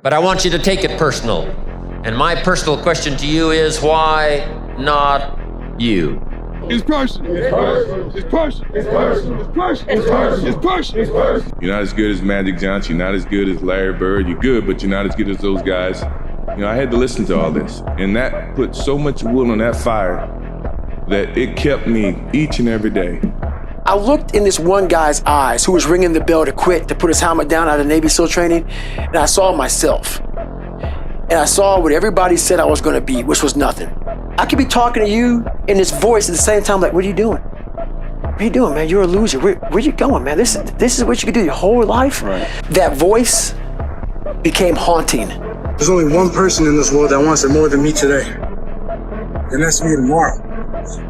but I want you to take it personal. And my personal question to you is, why not you? It's personal. It's personal. It's personal. It's personal. It's personal. It's personal. It's personal. It's personal. You're not as good as Magic Johnson. You're not as good as Larry Bird. You're good, but you're not as good as those guys. You know, I had to listen to all this, and that put so much wood on that fire that it kept me each and every day. I looked in this one guy's eyes who was ringing the bell to quit, to put his helmet down out of Navy SEAL training, and I saw myself. And I saw what everybody said I was gonna be, which was nothing. I could be talking to you in this voice at the same time, like, what are you doing? What are you doing, man? You're a loser. Where you going, man? This is what you could do your whole life? Right. That voice became haunting. There's only one person in this world that wants it more than me today, and that's me tomorrow.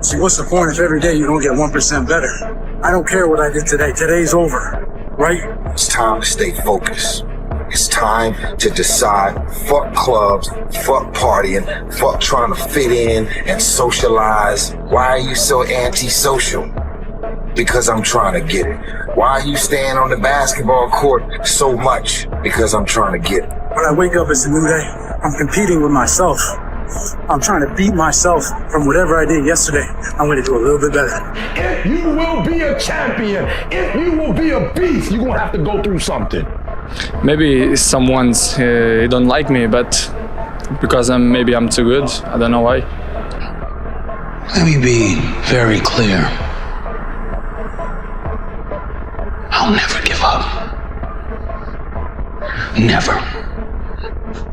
See, what's the point if every day you don't get 1% better? I don't care what I did today. Today's over, right? It's time to stay focused. It's time to decide, fuck clubs, fuck partying, fuck trying to fit in and socialize. Why are you so antisocial? Because I'm trying to get it. Why are you staying on the basketball court so much? Because I'm trying to get it. When I wake up, it's a new day. I'm competing with myself. I'm trying to beat myself from whatever I did yesterday. I'm going to do a little bit better. If you will be a champion, if you will be a beast, you're going to have to go through something. Maybe someone's don't like me, but because maybe I'm too good. I don't know why. Let me be very clear. I'll never give up. Never.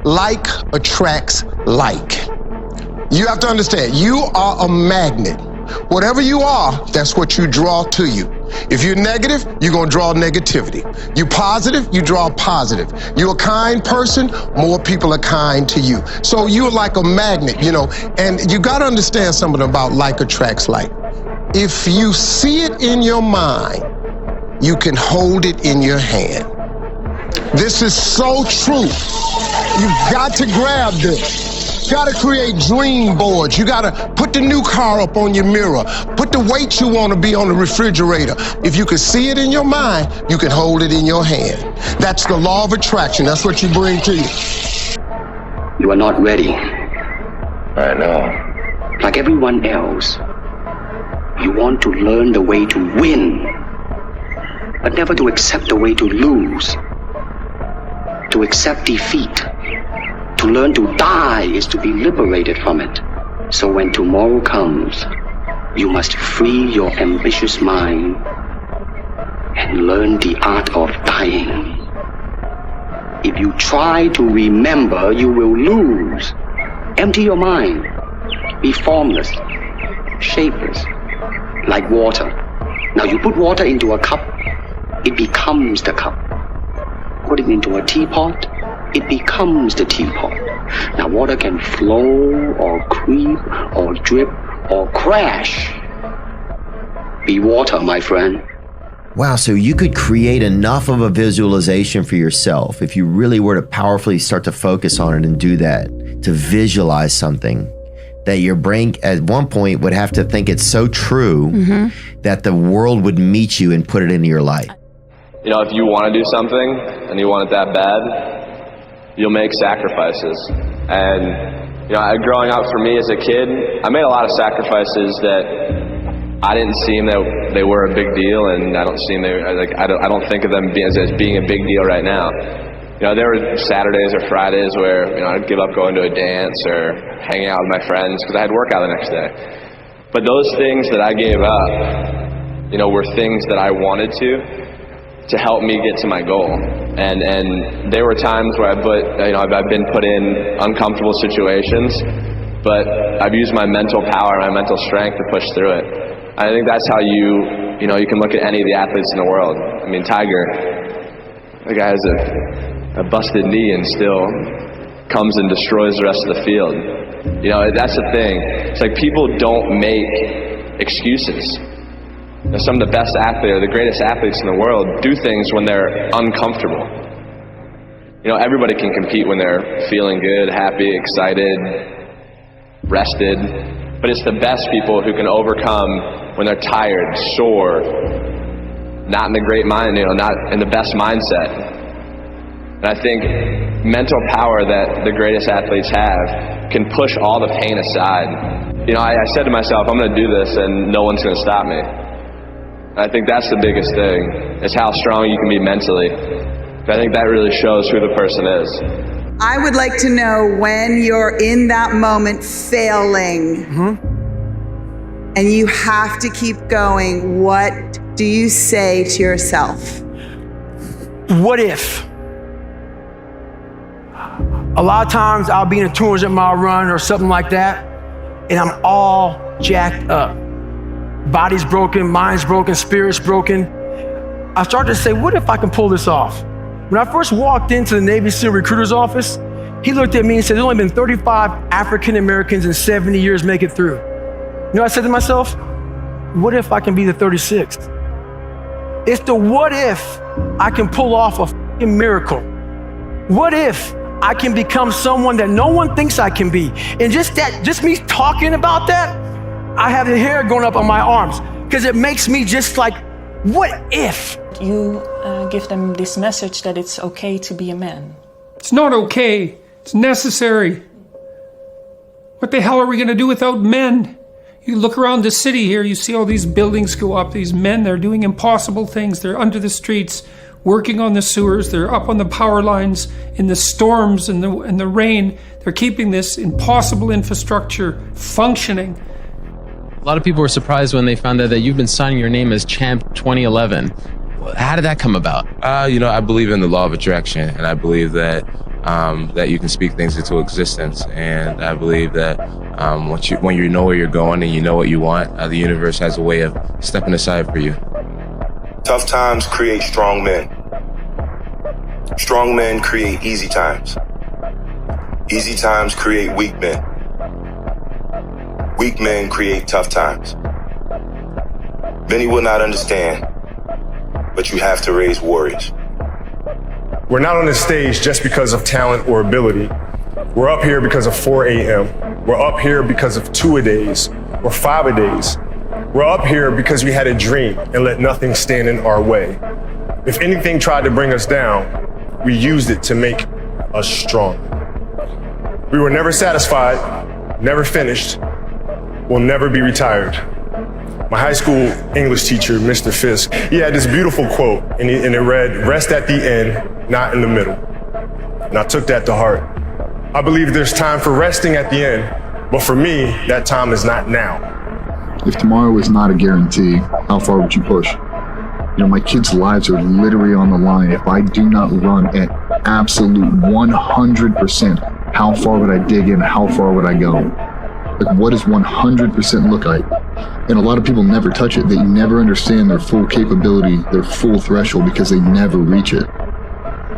Like attracts like. You have to understand, you are a magnet. Whatever you are, that's what you draw to you. If you're negative, you're gonna draw negativity. You positive, you draw positive. You're a kind person, more people are kind to you. So you're like a magnet, you know, and you gotta understand something about like attracts like. If you see it in your mind, you can hold it in your hand. This is so true. You've got to grab this. You gotta create dream boards. You gotta put the new car up on your mirror. Put the weight you wanna be on the refrigerator. If you can see it in your mind, you can hold it in your hand. That's the law of attraction. That's what you bring to you. You are not ready. I know. Like everyone else, you want to learn the way to win, but never to accept the way to lose. To accept defeat. To learn to die is to be liberated from it. So when tomorrow comes, you must free your ambitious mind and learn the art of dying. If you try to remember, you will lose. Empty your mind. Be formless, shapeless, like water. Now you put water into a cup, it becomes the cup. Put it into a teapot, it becomes the teapot. Now water can flow or creep or drip or crash. Be water, my friend. Wow, so you could create enough of a visualization for yourself if you really were to powerfully start to focus on it and do that, to visualize something that your brain at one point would have to think it's so true that the world would meet you and put it into your life. You know, if you want to do something and you want it that bad, you'll make sacrifices. And, you know, growing up for me as a kid, I made a lot of sacrifices that I didn't seem that they were a big deal, and I don't think of them as being a big deal right now. You know, there were Saturdays or Fridays where, you know, I'd give up going to a dance or hanging out with my friends because I had workout the next day. But those things that I gave up, you know, were things that I wanted to help me get to my goal. And there were times where I've been put in uncomfortable situations, but I've used my mental power, my mental strength to push through it. I think that's how you can look at any of the athletes in the world. I mean, Tiger, the guy has a busted knee and still comes and destroys the rest of the field. You know, that's the thing. It's like people don't make excuses. Some of the best athletes, or the greatest athletes in the world, do things when they're uncomfortable. You know, everybody can compete when they're feeling good, happy, excited, rested. But it's the best people who can overcome when they're tired, sore, not in the great mind, you know, not in the best mindset. And I think mental power that the greatest athletes have can push all the pain aside. You know, I said to myself, I'm going to do this and no one's going to stop me. And I think that's the biggest thing, is how strong you can be mentally. I think that really shows who the person is. I would like to know, when you're in that moment failing, and you have to keep going, what do you say to yourself? What if? A lot of times I'll be in a 200-mile run or something like that, and I'm all jacked up. Body's broken, mind's broken, spirit's broken. I started to say, what if I can pull this off? When I first walked into the Navy SEAL recruiter's office, he looked at me and said, there's only been 35 African Americans in 70 years make it through. You know what I said to myself? What if I can be the 36th? It's the what if I can pull off a fucking miracle. What if I can become someone that no one thinks I can be? And just me talking about that, I have the hair going up on my arms, because it makes me just like, what if? You give them this message that it's okay to be a man. It's not okay. It's necessary. What the hell are we going to do without men? You look around the city here, you see all these buildings go up. These men, they're doing impossible things. They're under the streets, working on the sewers. They're up on the power lines in the storms and the rain. They're keeping this impossible infrastructure functioning. A lot of people were surprised when they found out that you've been signing your name as Champ 2011. How did that come about? You know, I believe in the law of attraction, and I believe that that you can speak things into existence. And I believe that when you know where you're going and you know what you want, the universe has a way of stepping aside for you. Tough times create strong men. Strong men create easy times. Easy times create weak men. Weak men create tough times. Many will not understand, but you have to raise warriors. We're not on this stage just because of talent or ability. We're up here because of 4 a.m. We're up here because of 2-a-days or 5-a-days. We're up here because we had a dream and let nothing stand in our way. If anything tried to bring us down, we used it to make us strong. We were never satisfied, never finished, will never be retired. My high school English teacher, Mr. Fisk, he had this beautiful quote, and it read, "Rest at the end, not in the middle." And I took that to heart. I believe there's time for resting at the end, but for me, that time is not now. If tomorrow is not a guarantee, how far would you push? You know, my kids' lives are literally on the line. If I do not run at absolute 100%, how far would I dig in? How far would I go? Like, what does 100% look like? And a lot of people never touch it. They never understand their full capability, their full threshold, because they never reach it.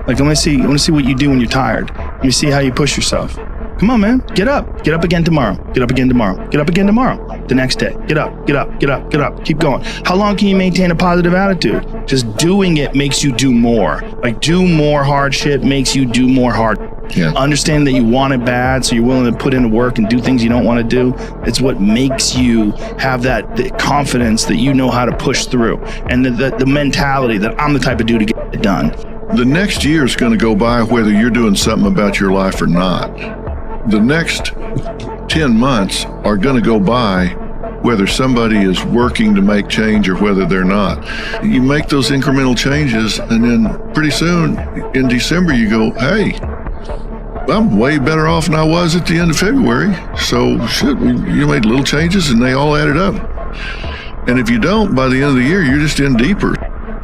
Like, I want to see what you do when you're tired. Let me see how you push yourself. Come on, man. Get up. Get up again tomorrow. Get up again tomorrow. Get up again tomorrow. The next day. Get up. Get up. Get up. Get up. Keep going. How long can you maintain a positive attitude? Just doing it makes you do more. Like, do more hard shit makes you do more hard. Yeah. Understand that you want it bad, so you're willing to put in work and do things you don't want to do. It's what makes you have the confidence that you know how to push through, and the mentality that I'm the type of dude to get it done. The next year is going to go by whether you're doing something about your life or not. The next 10 months are going to go by whether somebody is working to make change or whether they're not. You make those incremental changes, and then pretty soon in December you go, hey, I'm way better off than I was at the end of February. So shit, you made little changes and they all added up. And if you don't, by the end of the year, you're just in deeper.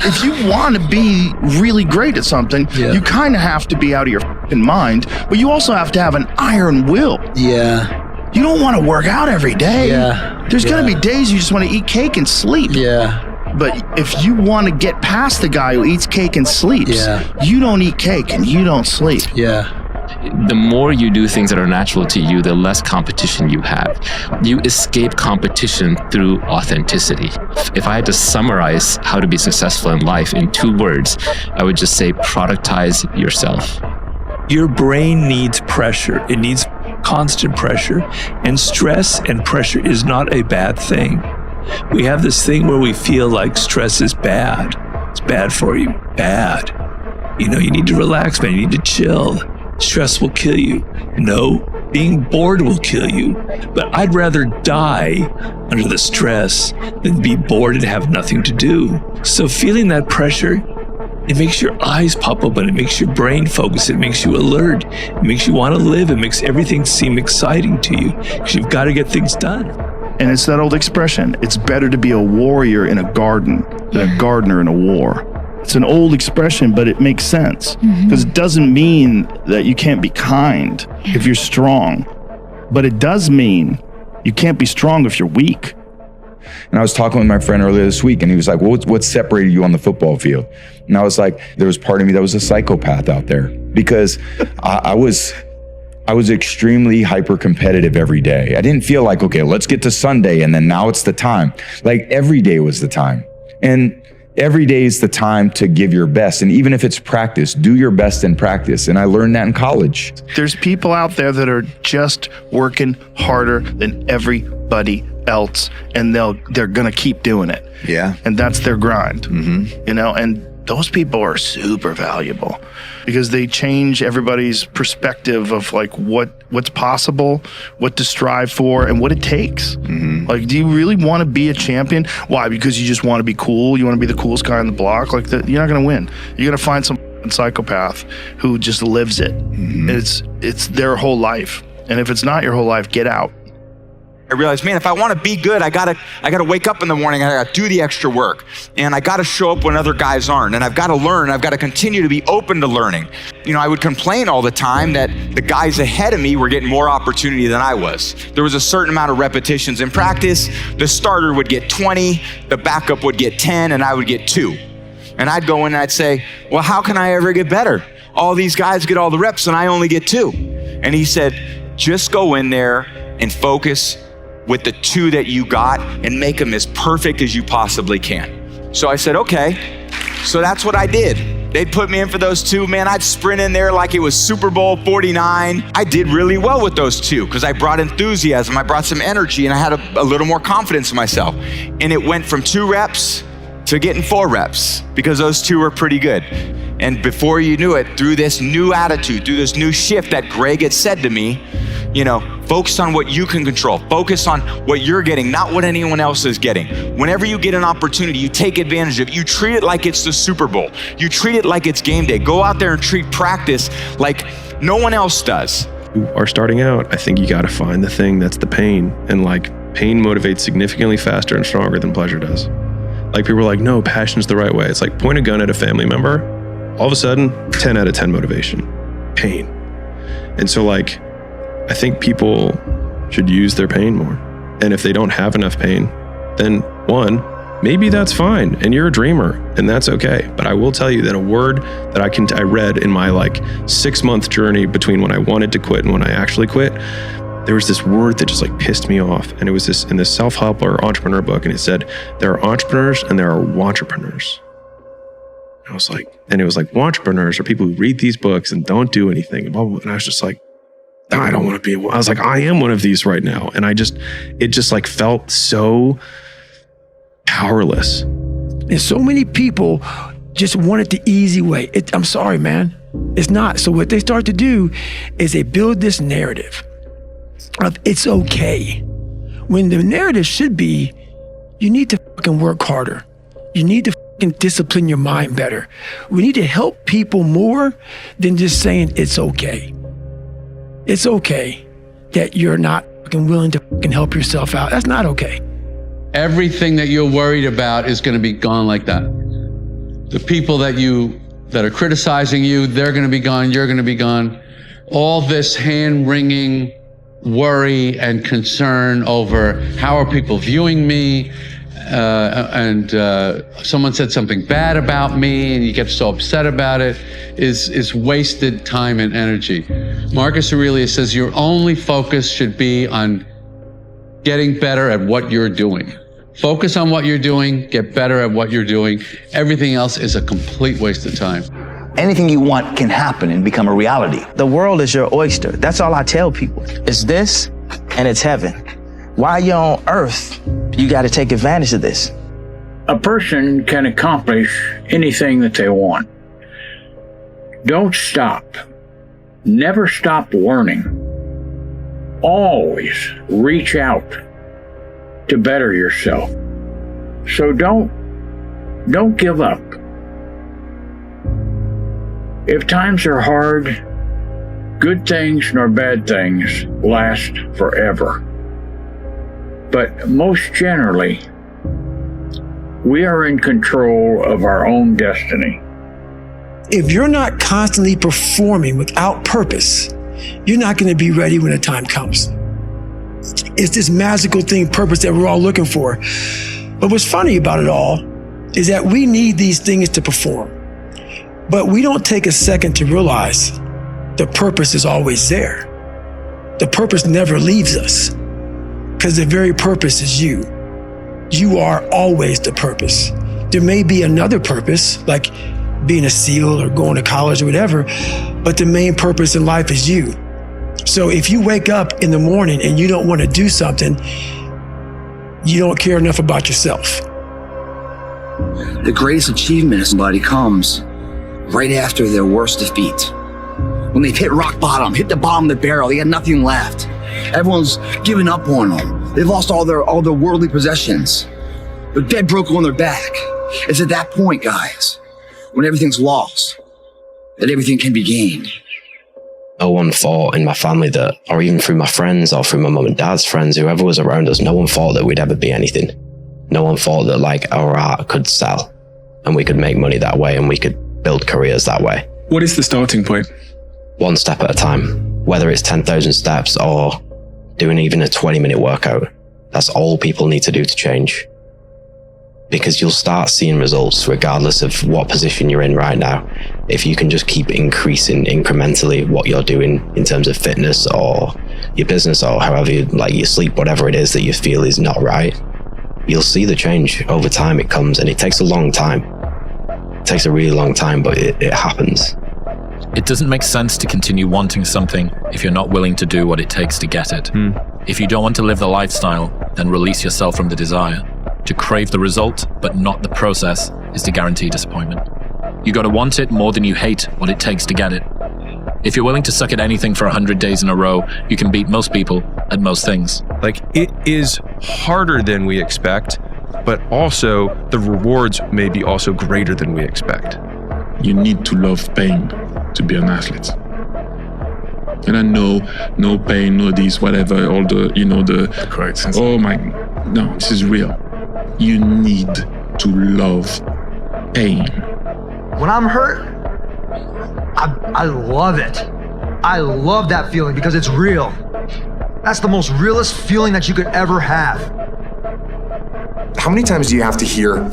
If you want to be really great at something, you kind of have to be out of your f***ing mind, but you also have to have an iron will. Yeah. You don't want to work out every day. Yeah. There's going to be days you just want to eat cake and sleep. Yeah. But if you want to get past the guy who eats cake and sleeps, you don't eat cake and you don't sleep. Yeah. The more you do things that are natural to you, the less competition you have. You escape competition through authenticity. If I had to summarize how to be successful in life in 2 words, I would just say productize yourself. Your brain needs pressure. It needs constant pressure. And stress and pressure is not a bad thing. We have this thing where we feel like stress is bad. It's bad for you. Bad. You know, you need to relax, man. You need to chill. Stress will kill you. No, being bored will kill you. But I'd rather die under the stress than be bored and have nothing to do. So feeling that pressure, it makes your eyes pop open. It makes your brain focus. It makes you alert. It makes you want to live. It makes everything seem exciting to you because you've got to get things done. And it's that old expression, it's better to be a warrior in a garden than a gardener in a war. It's an old expression, but it makes sense because it doesn't mean that you can't be kind if you're strong, but it does mean you can't be strong if you're weak. And I was talking with my friend earlier this week, and he was like, well, what separated you on the football field? And I was like, there was part of me that was a psychopath out there because I was extremely hyper competitive every day. I didn't feel like, okay, let's get to Sunday and then now it's the time. Like every day was the time. And every day is the time to give your best. And even if it's practice, do your best in practice. And I learned that in college. There's people out there that are just working harder than everybody else, and they're gonna keep doing it. Yeah. And that's their grind. You know, and those people are super valuable because they change everybody's perspective of like what's possible, what to strive for, and what it takes. Like, do you really want to be a champion? Why? Because you just want to be cool? You want to be the coolest guy on the block? Like, you're not going to win. You're going to find some psychopath who just lives it. It's their whole life. And if it's not your whole life, get out. I realized, man, if I want to be good, I gotta wake up in the morning, I gotta do the extra work, and I gotta show up when other guys aren't, and I've gotta learn, I've gotta continue to be open to learning. You know, I would complain all the time that the guys ahead of me were getting more opportunity than I was. There was a certain amount of repetitions in practice. The starter would get 20, the backup would get 10, and I would get 2. And I'd go in and I'd say, well, how can I ever get better? All these guys get all the reps and I only get 2. And he said, just go in there and focus with the 2 that you got and make them as perfect as you possibly can. So I said, okay. So that's what I did. They'd put me in for those 2, man. I'd sprint in there like it was Super Bowl 49. I did really well with those 2 because I brought enthusiasm, I brought some energy, and I had a little more confidence in myself. And it went from 2 reps to getting 4 reps because those 2 were pretty good. And before you knew it, through this new attitude, through this new shift that Greg had said to me, you know, focus on what you can control. Focus on what you're getting, not what anyone else is getting. Whenever you get an opportunity, you take advantage of it. You treat it like it's the Super Bowl. You treat it like it's game day. Go out there and treat practice like no one else does. You are starting out, I think you got to find the thing that's the pain. And like, pain motivates significantly faster and stronger than pleasure does. Like, people are like, no, passion's the right way. It's like, point a gun at a family member. All of a sudden, 10 out of 10 motivation, pain. And so like, I think people should use their pain more. And if they don't have enough pain, then 1, maybe that's fine. And you're a dreamer and that's okay. But I will tell you that a word that I read in my like 6-month journey between when I wanted to quit and when I actually quit, there was this word that just like pissed me off. And it was this in this self-help or entrepreneur book. And it said, there are entrepreneurs and there are wantrepreneurs. I was like, and it was like, wantrepreneurs are people who read these books and don't do anything. And I was just like, I don't want to be, I was like, I am one of these right now. And it just like felt so powerless. And so many people just want it the easy way. I'm sorry, man. It's not. So what they start to do is they build this narrative of it's okay. When the narrative should be, you need to fucking work harder. You need to fucking discipline your mind better. We need to help people more than just saying it's okay. It's okay that you're not fucking willing to fucking help yourself out. That's not okay. Everything that you're worried about is going to be gone like that. The people that are criticizing you, they're going to be gone, you're going to be gone. All this hand-wringing worry and concern over how are people viewing me, and someone said something bad about me and you get so upset about it is wasted time and energy. Marcus Aurelius says your only focus should be on getting better at what you're doing. Focus on what you're doing, get better at what you're doing. Everything else is a complete waste of time. Anything you want can happen and become a reality. The world is your oyster. That's all I tell people. It's this and it's heaven. While you're on earth, you got to take advantage of this. A person can accomplish anything that they want. Don't stop. Never stop learning. Always reach out to better yourself. So don't give up. If times are hard, good things nor bad things last forever. But most generally, we are in control of our own destiny. If you're not constantly performing without purpose, you're not going to be ready when the time comes. It's this magical thing, purpose, that we're all looking for. But what's funny about it all is that we need these things to perform. But we don't take a second to realize the purpose is always there. The purpose never leaves us, because the very purpose is you. You are always the purpose. There may be another purpose, like being a SEAL or going to college or whatever, but the main purpose in life is you. So if you wake up in the morning and you don't want to do something, you don't care enough about yourself. The greatest achievement of somebody comes right after their worst defeat. When they've hit rock bottom, hit the bottom of the barrel, they got nothing left. Everyone's given up on them. They've lost all their worldly possessions. They're dead broke on their back. It's at that point, guys, when everything's lost, that everything can be gained. No one thought in my family that, or even through my friends or through my mum and dad's friends, whoever was around us, no one thought that we'd ever be anything. No one thought that like our art could sell and we could make money that way and we could build careers that way. What is the starting point? One step at a time, whether it's 10,000 steps or doing even a 20-minute workout. That's all people need to do to change. Because you'll start seeing results regardless of what position you're in right now. If you can just keep increasing incrementally what you're doing in terms of fitness or your business or however you like your sleep, whatever it is that you feel is not right, you'll see the change over time. It comes, and it takes a long time. It takes a really long time, but it happens. It doesn't make sense to continue wanting something if you're not willing to do what it takes to get it. If you don't want to live the lifestyle, then release yourself from the desire. To crave the result, but not the process, is to guarantee disappointment. You gotta want it more than you hate what it takes to get it. If you're willing to suck at anything for 100 days in a row, you can beat most people at most things. Like, it is harder than we expect, but also the rewards may be also greater than we expect. You need to love pain to be an athlete. And I know, no pain, no this, whatever, all the, oh my, no, this is real. You need to love pain. When I'm hurt, I love it. I love that feeling because it's real. That's the most realest feeling that you could ever have. How many times do you have to hear,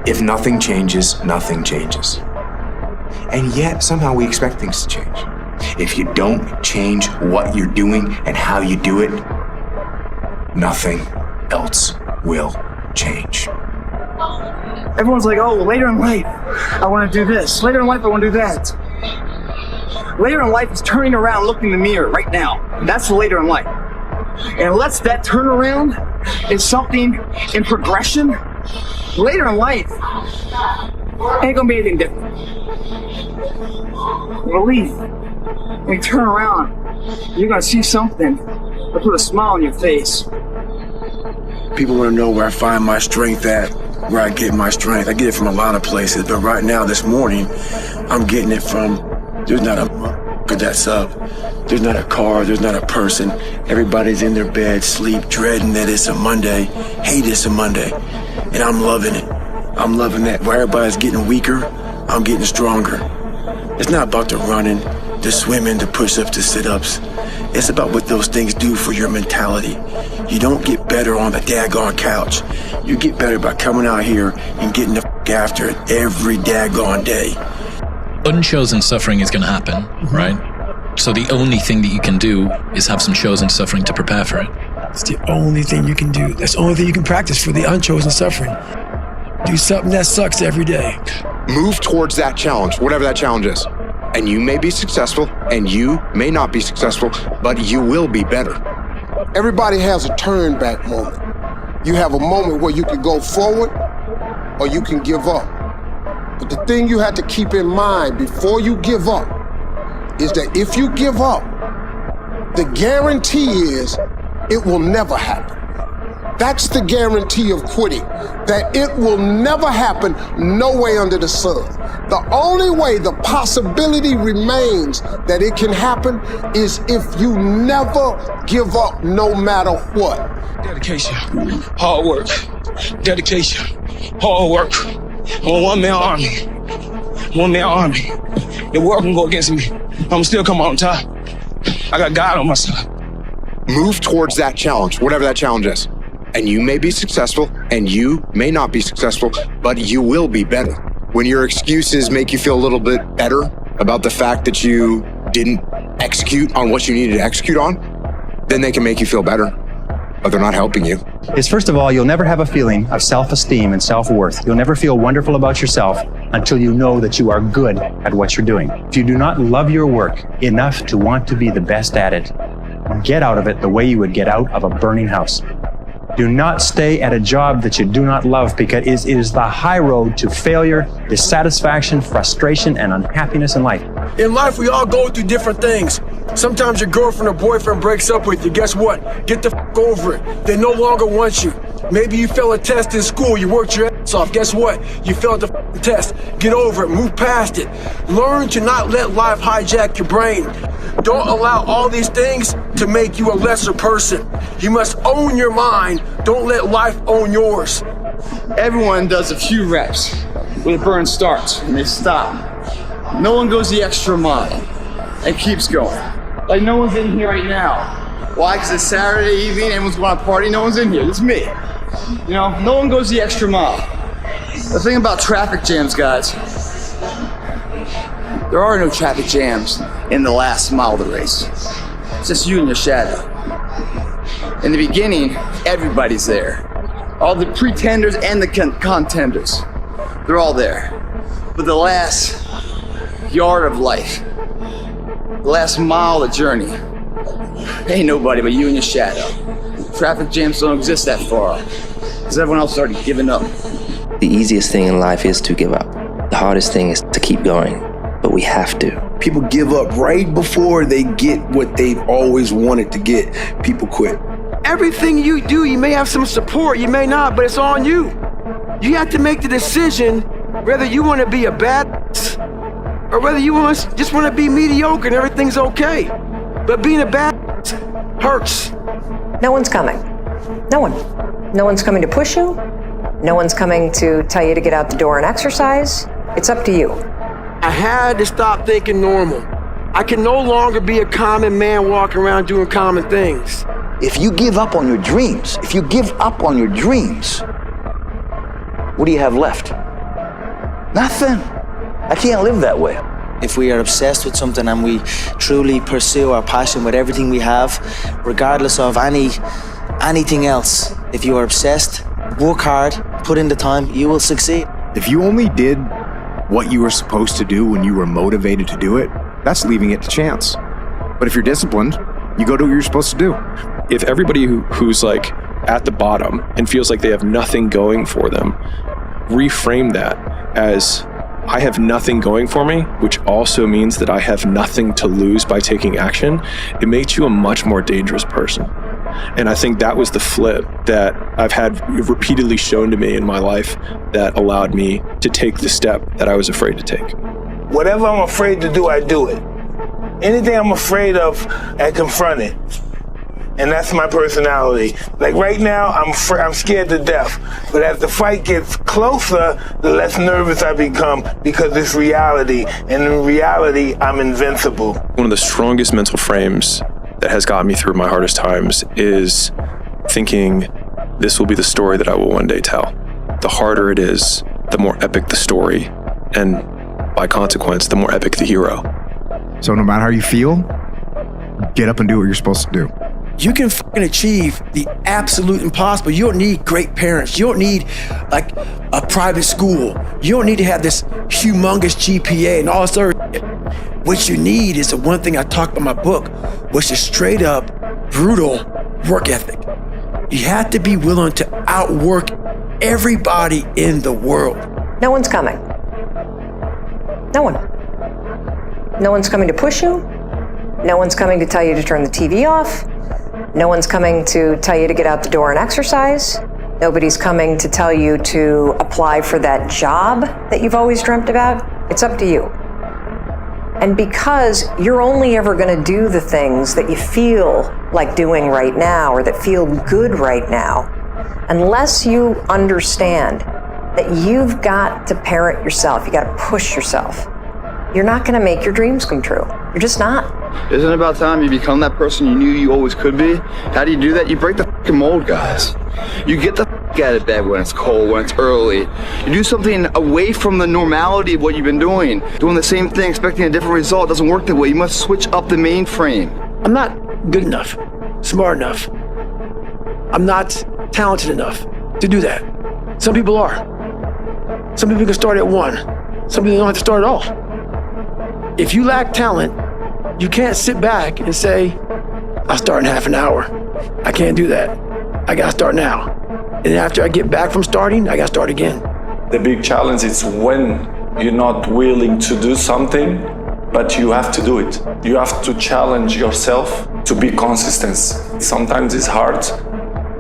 if nothing changes, nothing changes? And yet, somehow we expect things to change. If you don't change what you're doing and how you do it, nothing else will change. Everyone's like, oh, later in life, I want to do this. Later in life, I want to do that. Later in life is turning around, looking in the mirror right now. That's later in life. And unless that turnaround is something in progression, later in life ain't gonna be anything different. Relief. When you turn around, you're gonna see something that put a smile on your face. People want to know where I find my strength at, where I get my strength. I get it from a lot of places, but right now, this morning, I'm getting it from, there's not a motherfucker that's up. There's not a car, there's not a person. Everybody's in their bed, sleep, dreading that it's a Monday, hate it's a Monday. And I'm loving it. I'm loving that. Where everybody's getting weaker, I'm getting stronger. It's not about the running, the swimming, the push-ups, the sit-ups. It's about what those things do for your mentality. You don't get better on the daggone couch. You get better by coming out here and getting the f*** after it every daggone day. Unchosen suffering is going to happen, right? So the only thing that you can do is have some chosen suffering to prepare for it. It's the only thing you can do. That's the only thing you can practice for the unchosen suffering. Do something that sucks every day. Move towards that challenge, whatever that challenge is. And you may be successful, and you may not be successful, but you will be better. Everybody has a turn back moment. You have a moment where you can go forward or you can give up. But the thing you have to keep in mind before you give up is that if you give up, the guarantee is it will never happen. That's the guarantee of quitting, that it will never happen, no way under the sun. The only way the possibility remains that it can happen is if you never give up, no matter what. Dedication, hard work, dedication, hard work. I'm a one-man army. One-man army. The world can go against me. I'm still come on top. I got God on my side. Move towards that challenge, whatever that challenge is. And you may be successful, and you may not be successful, but you will be better. When your excuses make you feel a little bit better about the fact that you didn't execute on what you needed to execute on, then they can make you feel better, but they're not helping you. Is first of all, you'll never have a feeling of self-esteem and self-worth. You'll never feel wonderful about yourself until you know that you are good at what you're doing. If you do not love your work enough to want to be the best at it, get out of it the way you would get out of a burning house. Do not stay at a job that you do not love, because it is the high road to failure, dissatisfaction, frustration, and unhappiness in life. In life, we all go through different things. Sometimes your girlfriend or boyfriend breaks up with you. Guess what? Get the f over it. They no longer want you. Maybe you failed a test in school. You worked your ass off. Guess what? You failed the test. Get over it. Move past it. Learn to not let life hijack your brain. Don't allow all these things to make you a lesser person. You must own your mind. Don't let life own yours. Everyone does a few reps when the burn starts and they stop. No one goes the extra mile and keeps going. Like no one's in here right now. Why? Because it's Saturday evening, everyone's going to party, no one's in here. It's me. You know, no one goes the extra mile. The thing about traffic jams, guys, there are no traffic jams in the last mile of the race. It's just you and your shadow. In the beginning, everybody's there. All the pretenders and the contenders, they're all there. But the last yard of life, the last mile of the journey, ain't nobody but you and your shadow. Traffic jams don't exist that far, because everyone else has already given up. The easiest thing in life is to give up. The hardest thing is to keep going, but we have to. People give up right before they get what they've always wanted to get. People quit. Everything you do, you may have some support, you may not, but it's on you. You have to make the decision whether you want to be a bad or whether you just want to be mediocre and everything's okay. But being a bad hurts. No one's coming. No one. No one's coming to push you. No one's coming to tell you to get out the door and exercise. It's up to you. I had to stop thinking normal. I can no longer be a common man walking around doing common things. If you give up on your dreams, what do you have left? Nothing. I can't live that way. If we are obsessed with something and we truly pursue our passion with everything we have, regardless of anything else, if you are obsessed, work hard, put in the time, you will succeed. If you only did what you were supposed to do when you were motivated to do it, that's leaving it to chance. But if you're disciplined, you go do what you're supposed to do. If everybody who's like at the bottom and feels like they have nothing going for them, reframe that as I have nothing going for me, which also means that I have nothing to lose by taking action, it makes you a much more dangerous person. And I think that was the flip that I've had repeatedly shown to me in my life that allowed me to take the step that I was afraid to take. Whatever I'm afraid to do, I do it. Anything I'm afraid of, I confront it. And that's my personality. Like right now, I'm scared to death. But as the fight gets closer, the less nervous I become because it's reality. And in reality, I'm invincible. One of the strongest mental frames that has gotten me through my hardest times is thinking this will be the story that I will one day tell. The harder it is, the more epic the story, and by consequence, the more epic the hero. So no matter how you feel, get up and do what you're supposed to do. You can fucking achieve the absolute impossible. You don't need great parents. You don't need like a private school. You don't need to have this humongous GPA and all this other shit. What you need is the one thing I talked about in my book, which is straight up brutal work ethic. You have to be willing to outwork everybody in the world. No one's coming. No one. No one's coming to push you. No one's coming to tell you to turn the TV off. No one's coming to tell you to get out the door and exercise. Nobody's coming to tell you to apply for that job that you've always dreamt about. It's up to you. And because you're only ever going to do the things that you feel like doing right now or that feel good right now, unless you understand that you've got to parent yourself, you got to push yourself, you're not going to make your dreams come true. You're just not. Isn't it about time you become that person you knew you always could be? How do you do that? You break the fucking mold, guys. You get the fuck out of bed when it's cold, when it's early. You do something away from the normality of what you've been doing. Doing the same thing, expecting a different result doesn't work that way. You must switch up the mainframe. I'm not good enough, smart enough. I'm not talented enough to do that. Some people are. Some people can start at 1. Some people don't have to start at all. If you lack talent, you can't sit back and say, I'll start in half an hour. I can't do that. I gotta start now. And then after I get back from starting, I gotta start again. The big challenge is when you're not willing to do something, but you have to do it. You have to challenge yourself to be consistent. Sometimes it's hard,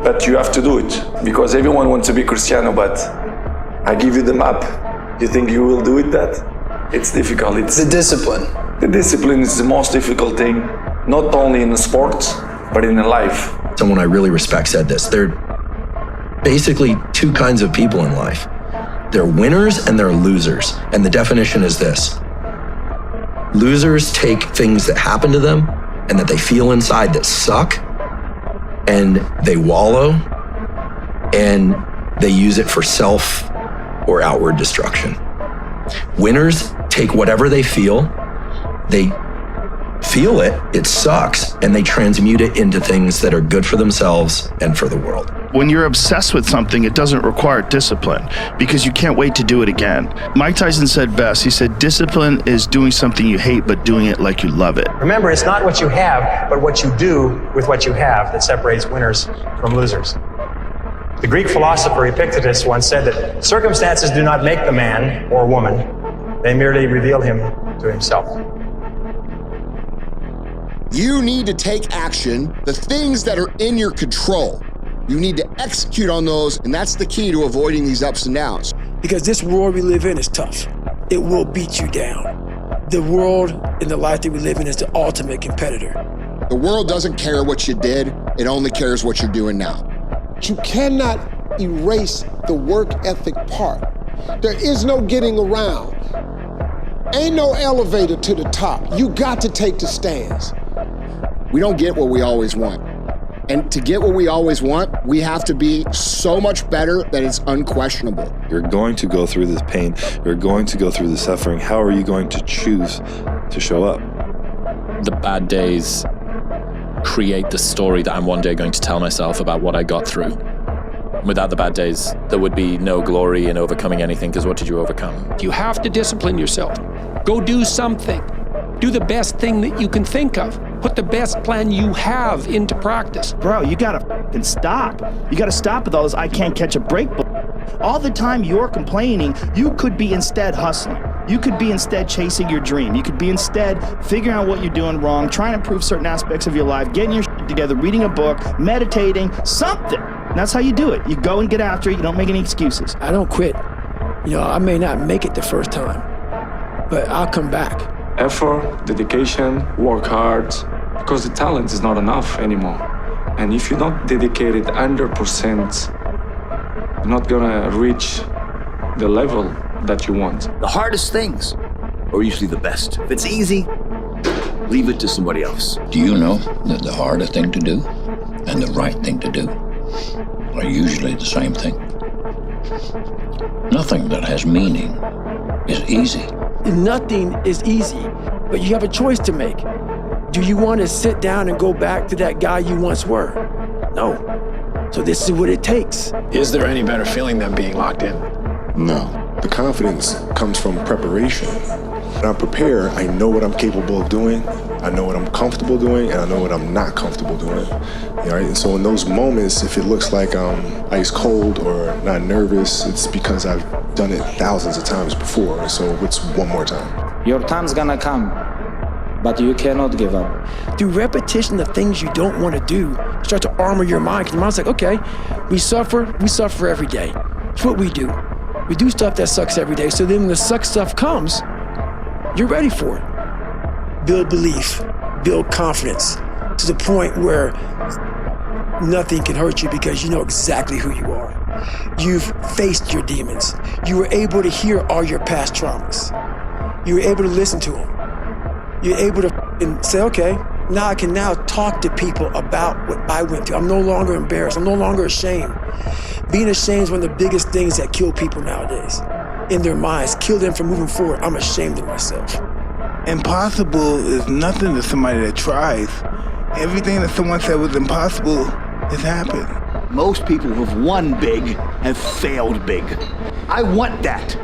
but you have to do it. Because everyone wants to be Cristiano, but I give you the map. You think you will do it that? It's difficult. It's the discipline. The discipline is the most difficult thing, not only in the sports, but in the life. Someone I really respect said this. There are basically two kinds of people in life. They're winners and they're losers. And the definition is this. Losers take things that happen to them and that they feel inside that suck, and they wallow, and they use it for self or outward destruction. Winners take whatever they feel it, it sucks, and they transmute it into things that are good for themselves and for the world. When you're obsessed with something, it doesn't require discipline because you can't wait to do it again. Mike Tyson said best, he said, discipline is doing something you hate, but doing it like you love it. Remember, it's not what you have, but what you do with what you have that separates winners from losers. The Greek philosopher Epictetus once said that circumstances do not make the man or woman, they merely reveal him to himself. You need to take action, the things that are in your control. You need to execute on those, and that's the key to avoiding these ups and downs. Because this world we live in is tough. It will beat you down. The world and the life that we live in is the ultimate competitor. The world doesn't care what you did, it only cares what you're doing now. You cannot erase the work ethic part. There is no getting around. Ain't no elevator to the top. You got to take the stands. We don't get what we always want. And to get what we always want, we have to be so much better that it's unquestionable. You're going to go through this pain. You're going to go through the suffering. How are you going to choose to show up? The bad days create the story that I'm one day going to tell myself about what I got through. Without the bad days, there would be no glory in overcoming anything, because what did you overcome? You have to discipline yourself. Go do something. Do the best thing that you can think of. Put the best plan you have into practice. Bro, you gotta fucking stop. You gotta stop with all this I can't catch a break. All the time you're complaining, you could be instead hustling. You could be instead chasing your dream. You could be instead figuring out what you're doing wrong, trying to improve certain aspects of your life, getting your shit together, reading a book, meditating, something. And that's how you do it. You go and get after it. You don't make any excuses. I don't quit. You know, I may not make it the first time, but I'll come back. Effort, dedication, work hard, because the talent is not enough anymore. And if you're not dedicated 100%, you're not gonna reach the level that you want. The hardest things are usually the best. If it's easy, leave it to somebody else. Do you know that the harder thing to do and the right thing to do are usually the same thing? Nothing that has meaning is easy. Nothing is easy, but you have a choice to make. Do you want to sit down and go back to that guy you once were? No. So this is what it takes. Is there any better feeling than being locked in? No. The confidence comes from preparation. When I prepare, I know what I'm capable of doing, I know what I'm comfortable doing, and I know what I'm not comfortable doing. All right? And so in those moments, if it looks like I'm ice cold or not nervous, it's because I've done it thousands of times before. So it's one more time. Your time's gonna come, but you cannot give up. Through repetition of things you don't want to do, start to armor your mind. Because your mind's like, okay, we suffer every day. It's what we do. We do stuff that sucks every day. So then when the suck stuff comes, you're ready for it. Build belief, build confidence to the point where nothing can hurt you because you know exactly who you are. You've faced your demons. You were able to hear all your past traumas. You were able to listen to them. You're able to say, okay, now I can now talk to people about what I went through. I'm no longer embarrassed. I'm no longer ashamed. Being ashamed is one of the biggest things that kill people nowadays. In their minds, kill them from moving forward. I'm ashamed of myself. Impossible is nothing to somebody that tries. Everything that someone said was impossible has happened. Most people who've won big have failed big. I want that.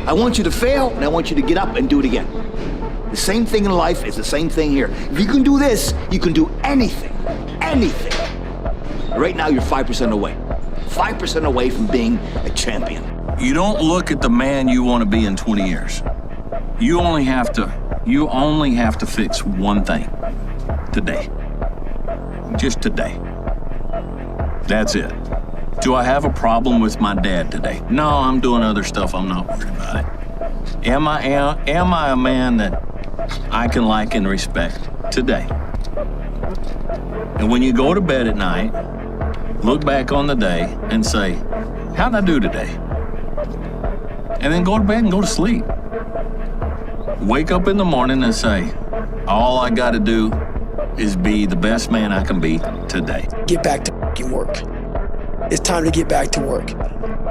I want you to fail, and I want you to get up and do it again. The same thing in life is the same thing here. If you can do this, you can do anything. Anything. Right now, you're 5% away. 5% away from being a champion. You don't look at the man you want to be in 20 years. You only have to fix one thing. Today. Just today. That's it. Do I have a problem with my dad today? No, I'm doing other stuff. I'm not worried about it. Am I a man that I can like and respect today? And when you go to bed at night, look back on the day and say, how'd I do today? And then go to bed and go to sleep. Wake up in the morning and say, all I gotta do is be the best man I can be today. Get back to fucking work. It's time to get back to work.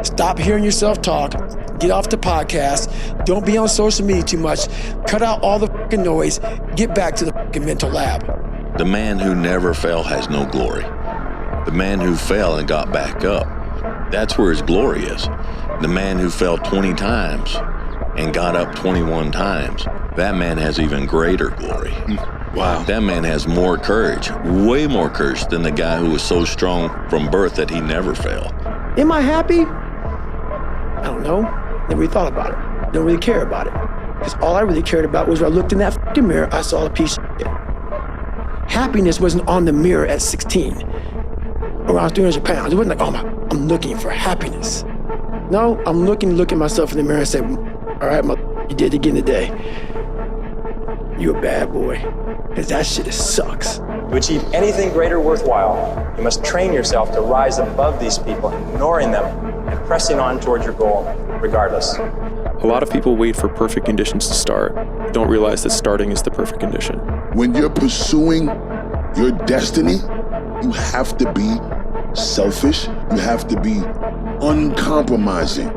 Stop hearing yourself talk. Get off the podcast. Don't be on social media too much. Cut out all the fucking noise. Get back to the fucking mental lab. The man who never fell has no glory. The man who fell and got back up, that's where his glory is. The man who fell 20 times and got up 21 times, that man has even greater glory. Wow. That man has more courage, way more courage than the guy who was so strong from birth that he never failed. Am I happy? I don't know. Never really thought about it. Don't really care about it. Because all I really cared about was when I looked in that fucking mirror, I saw a piece of shit. Happiness wasn't on the mirror at 16. Or when I was 300 pounds. It wasn't like, I'm looking for happiness. No, I'm looking at myself in the mirror and say, all right, you did it again today. You a bad boy. Because that shit sucks. To achieve anything greater worthwhile, you must train yourself to rise above these people, ignoring them and pressing on towards your goal, regardless. A lot of people wait for perfect conditions to start, don't realize that starting is the perfect condition. When you're pursuing your destiny, you have to be selfish. You have to be uncompromising.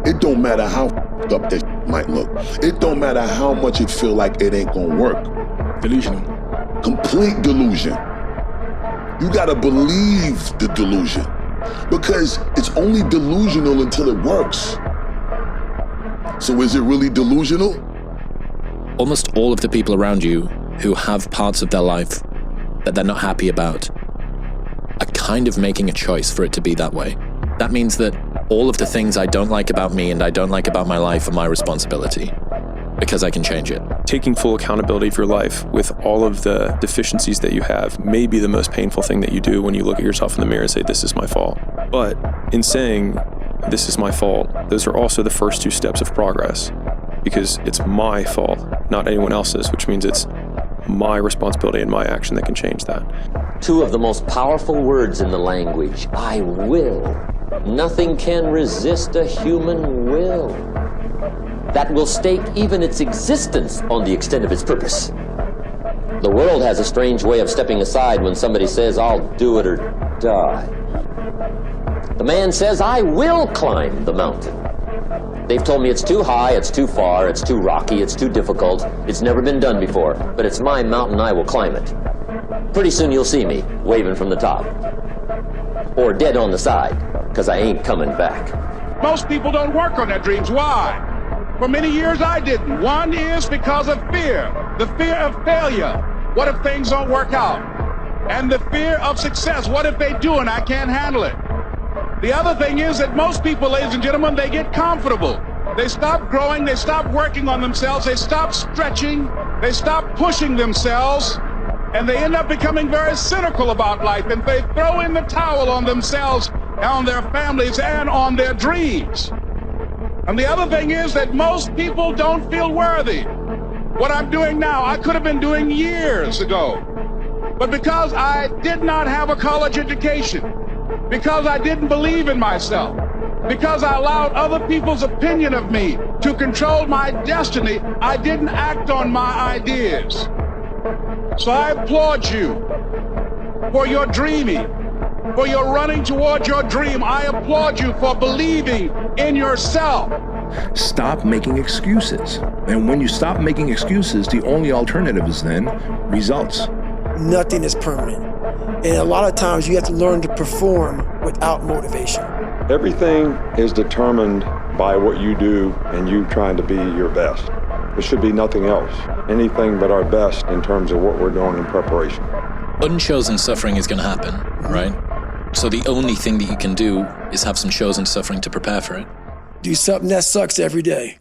It don't matter how up that might look. It don't matter how much it feel like it ain't gonna work. Delusional. Complete delusion. You gotta believe the delusion, because it's only delusional until it works. So is it really delusional? Almost all of the people around you who have parts of their life that they're not happy about are kind of making a choice for it to be that way. That means that all of the things I don't like about me and I don't like about my life are my responsibility, because I can change it. Taking full accountability for your life with all of the deficiencies that you have may be the most painful thing that you do when you look at yourself in the mirror and say, this is my fault. But in saying, this is my fault, those are also the first two steps of progress, because it's my fault, not anyone else's, which means it's my responsibility and my action that can change that. Two of the most powerful words in the language, I will. Nothing can resist a human will that will stake even its existence on the extent of its purpose. The world has a strange way of stepping aside when somebody says, I'll do it or die. The man says, I will climb the mountain. They've told me it's too high, it's too far, it's too rocky, it's too difficult, it's never been done before, but it's my mountain, I will climb it. Pretty soon you'll see me waving from the top. Or dead on the side, because I ain't coming back. Most people don't work on their dreams. Why? For many years I didn't. One is because of fear. The fear of failure. What if things don't work out? And the fear of success. What if they do and I can't handle it? The other thing is that most people, ladies and gentlemen, they get comfortable. They stop growing, they stop working on themselves, they stop stretching, they stop pushing themselves, and they end up becoming very cynical about life, and they throw in the towel on themselves, on their families, and on their dreams. And the other thing is that most people don't feel worthy. What I'm doing now, I could have been doing years ago. But because I did not have a college education, because I didn't believe in myself, because I allowed other people's opinion of me to control my destiny, I didn't act on my ideas. So I applaud you for your dreaming, for your running towards your dream. I applaud you for believing in yourself. Stop making excuses. And when you stop making excuses, the only alternative is then results. Nothing is permanent. And a lot of times you have to learn to perform without motivation. Everything is determined by what you do and you trying to be your best. There should be nothing else, anything but our best in terms of what we're doing in preparation. Unchosen suffering is going to happen, right? So the only thing that you can do is have some chosen suffering to prepare for it. Do something that sucks every day.